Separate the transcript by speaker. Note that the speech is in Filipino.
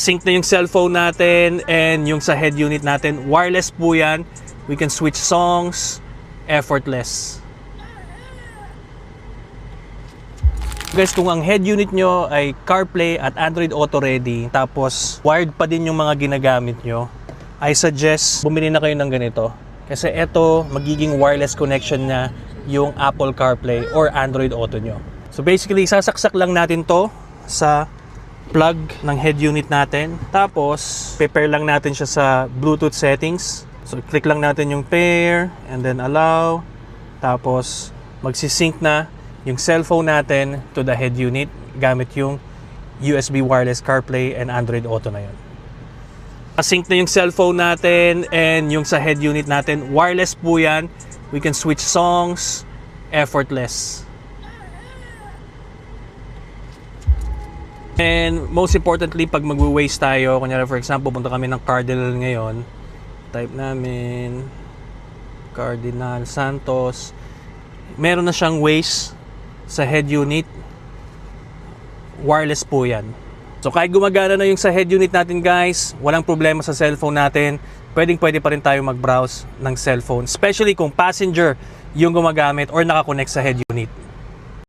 Speaker 1: Sync na yung cellphone natin and yung sa head unit natin. Wireless po yan. We can switch songs, effortless. Guys, kung ang head unit nyo ay CarPlay at Android Auto ready, tapos wired pa din yung mga ginagamit nyo, I suggest bumili na kayo ng ganito. Kasi ito, magiging wireless connection na yung Apple CarPlay or Android Auto nyo. So basically, sasaksak lang natin to sa plug ng head unit natin. Tapos, pair lang natin siya sa Bluetooth settings. So, click lang natin yung pair and then allow. Tapos, magsisync na yung cellphone natin to the head unit gamit yung USB wireless CarPlay and Android Auto na yun. Sync na yung cellphone natin and yung sa head unit natin. Wireless po yan. We can switch songs, effortless. And most importantly, pag magwe-waste tayo, kunyari for example, punta kami ng Cardinal ngayon, type namin Cardinal Santos, meron na siyang Waze sa head unit, wireless po yan. So kahit gumagana na yung sa head unit natin guys, walang problema sa cellphone natin, pwede pa rin tayo mag-browse ng cellphone, especially kung passenger yung gumagamit or nakakonect sa head unit.